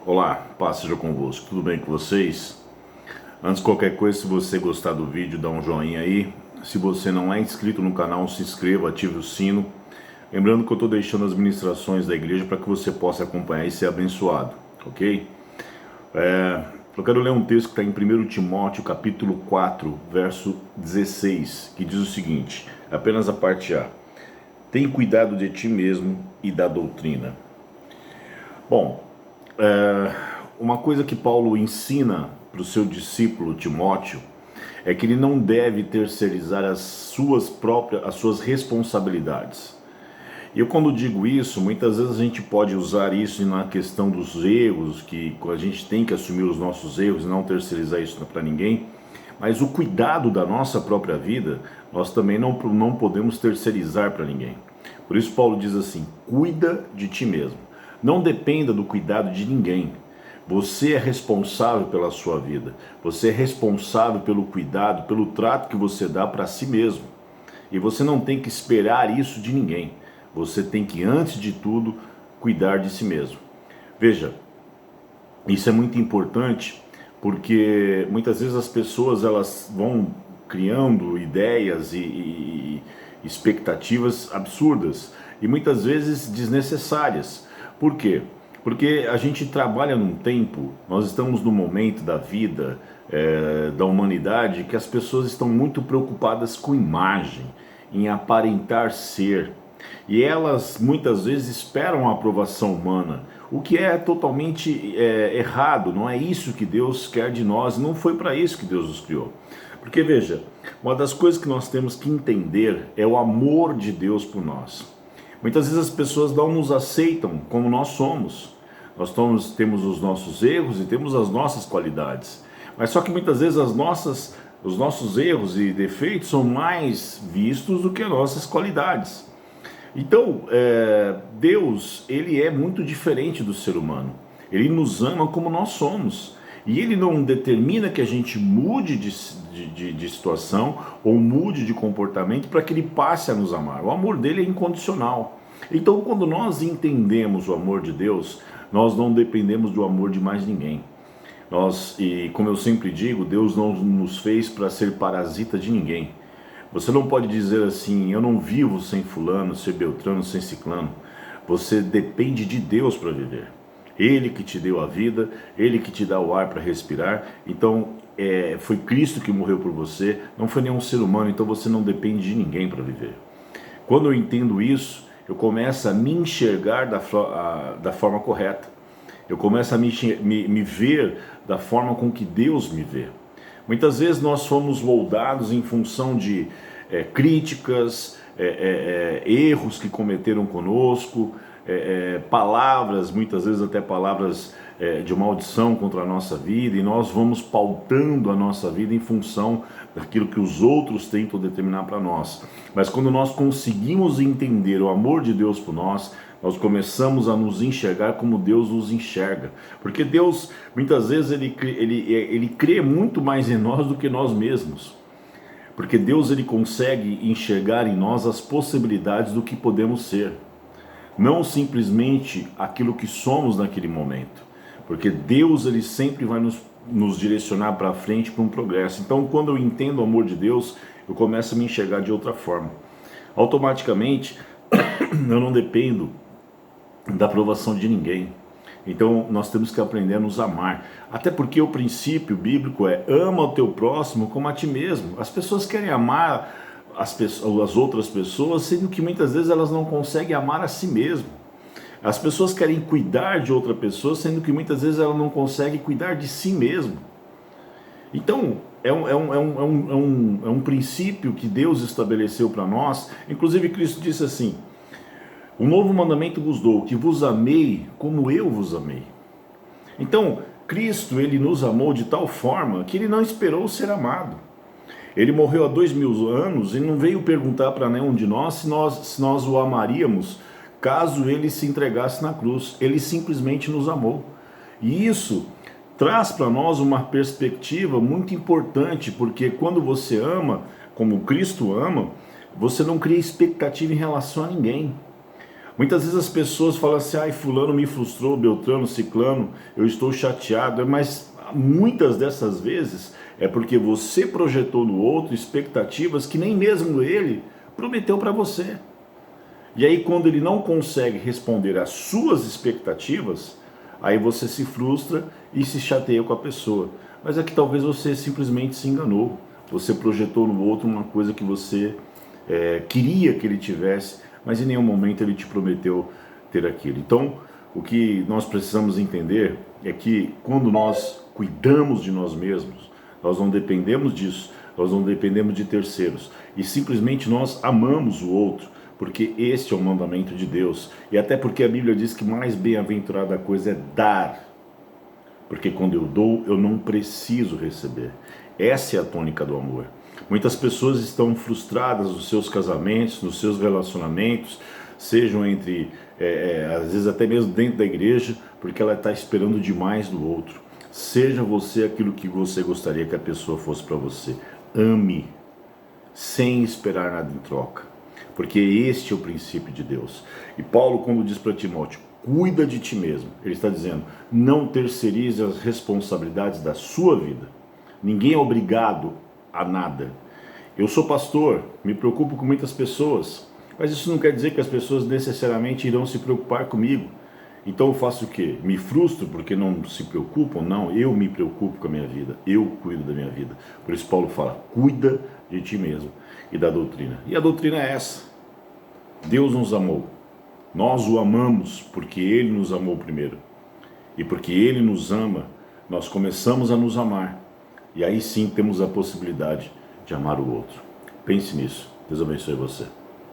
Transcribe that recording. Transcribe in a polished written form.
Olá, paz seja convosco, tudo bem com vocês? Antes de qualquer coisa, se você gostar do vídeo, dá um joinha aí. Se você não é inscrito no canal, se inscreva, ative o sino. Lembrando que eu estou deixando as ministrações da igreja para que você possa acompanhar e ser abençoado, ok? Eu quero ler um texto que está em 1 Timóteo, capítulo 4, verso 16, que diz o seguinte, apenas a parte A. Tem cuidado de ti mesmo e da doutrina. Bom, uma coisa que Paulo ensina para o seu discípulo Timóteo é que ele não deve terceirizar as suas responsabilidades. E eu, quando digo isso, muitas vezes a gente pode usar isso na questão dos erros, que a gente tem que assumir os nossos erros e não terceirizar isso para ninguém. Mas o cuidado da nossa própria vida, nós também não podemos terceirizar para ninguém. Por isso Paulo diz assim, cuida de ti mesmo. Não dependa do cuidado de ninguém. Você é responsável pela sua vida. Você é responsável pelo cuidado, pelo trato que você dá para si mesmo. E você não tem que esperar isso de ninguém. Você tem que, antes de tudo, cuidar de si mesmo. Veja, isso é muito importante porque muitas vezes as pessoas elas vão criando ideias e expectativas absurdas e muitas vezes desnecessárias. Por quê? Porque a gente trabalha num tempo, nós estamos num momento da vida, da humanidade, que as pessoas estão muito preocupadas com imagem, em aparentar ser. E elas muitas vezes esperam a aprovação humana, o que é totalmente errado. Não é isso que Deus quer de nós, não foi para isso que Deus nos criou. Porque veja, uma das coisas que nós temos que entender é o amor de Deus por nós. Muitas vezes as pessoas não nos aceitam como nós somos. Temos os nossos erros e temos as nossas qualidades. Mas só que muitas vezes os nossos erros e defeitos são mais vistos do que as nossas qualidades. Então, Deus, ele é muito diferente do ser humano. Ele nos ama como nós somos. E ele não determina que a gente mude de situação ou mude de comportamento para que ele passe a nos amar. O amor dele é incondicional. Então, quando nós entendemos o amor de Deus, nós não dependemos do amor de mais ninguém. E como eu sempre digo, Deus não nos fez para ser parasita de ninguém. Você não pode dizer assim, eu não vivo sem fulano, sem beltrano, sem ciclano. Você depende de Deus para viver. Ele que te deu a vida, Ele que te dá o ar para respirar. Então, foi Cristo que morreu por você, não foi nenhum ser humano, então você não depende de ninguém para viver. Quando eu entendo isso, eu começo a me enxergar da forma correta. Eu começo a me ver da forma com que Deus me vê. Muitas vezes nós fomos moldados em função de críticas, erros que cometeram conosco, palavras, muitas vezes até palavras de maldição contra a nossa vida, e nós vamos pautando a nossa vida em função daquilo que os outros tentam determinar para nós. Mas quando nós conseguimos entender o amor de Deus por nós, nós começamos a nos enxergar como Deus nos enxerga. Porque Deus, muitas vezes, ele crê muito mais em nós do que nós mesmos. Porque Deus, ele consegue enxergar em nós as possibilidades do que podemos ser. Não simplesmente aquilo que somos naquele momento. Porque Deus, ele sempre vai nos direcionar para frente, para um progresso. Então, quando eu entendo o amor de Deus, eu começo a me enxergar de outra forma. Automaticamente, eu não dependo da aprovação de ninguém. Então nós temos que aprender a nos amar. Até porque o princípio bíblico é ama o teu próximo como a ti mesmo. As pessoas querem amar as outras pessoas, sendo que muitas vezes elas não conseguem amar a si mesmo. As pessoas querem cuidar de outra pessoa, sendo que muitas vezes ela não consegue cuidar de si mesmo. Então, é um princípio que Deus estabeleceu para nós. Inclusive Cristo disse assim, um novo mandamento vos dou, que vos amei como eu vos amei. Então, Cristo, ele nos amou de tal forma que ele não esperou ser amado. Ele morreu há 2000 anos e não veio perguntar para nenhum de nós se nós o amaríamos caso ele se entregasse na cruz. Ele simplesmente nos amou. E isso traz para nós uma perspectiva muito importante, porque quando você ama, como Cristo ama, você não cria expectativa em relação a ninguém. Muitas vezes as pessoas falam assim, ai, fulano me frustrou, Beltrano, Ciclano, eu estou chateado, mas muitas dessas vezes é porque você projetou no outro expectativas que nem mesmo ele prometeu para você. E aí quando ele não consegue responder às suas expectativas, aí você se frustra e se chateia com a pessoa. Mas é que talvez você simplesmente se enganou. Você projetou no outro uma coisa que você queria que ele tivesse, mas em nenhum momento ele te prometeu ter aquilo. Então, o que nós precisamos entender é que quando nós cuidamos de nós mesmos, nós não dependemos disso, nós não dependemos de terceiros, e simplesmente nós amamos o outro, porque este é o mandamento de Deus, e até porque a Bíblia diz que mais bem-aventurada coisa é dar, porque quando eu dou, eu não preciso receber. Essa é a tônica do amor. Muitas pessoas estão frustradas nos seus casamentos, nos seus relacionamentos, sejam entre, às vezes até mesmo dentro da igreja, porque ela está esperando demais do outro. Seja você aquilo que você gostaria que a pessoa fosse para você. Ame, sem esperar nada em troca, porque este é o princípio de Deus. E Paulo, quando diz para Timóteo, cuida de ti mesmo, ele está dizendo, não terceirize as responsabilidades da sua vida. Ninguém é obrigado a nada. Eu sou pastor, me preocupo com muitas pessoas, mas isso não quer dizer que as pessoas necessariamente irão se preocupar comigo. Então eu faço o quê? Me frustro porque não se preocupam? Não, eu me preocupo com a minha vida, eu cuido da minha vida. Por isso Paulo fala, cuida de ti mesmo e da doutrina. E a doutrina é essa: Deus nos amou, nós o amamos porque Ele nos amou primeiro. E porque Ele nos ama, nós começamos a nos amar. E aí sim temos a possibilidade de amar o outro. Pense nisso. Deus abençoe você.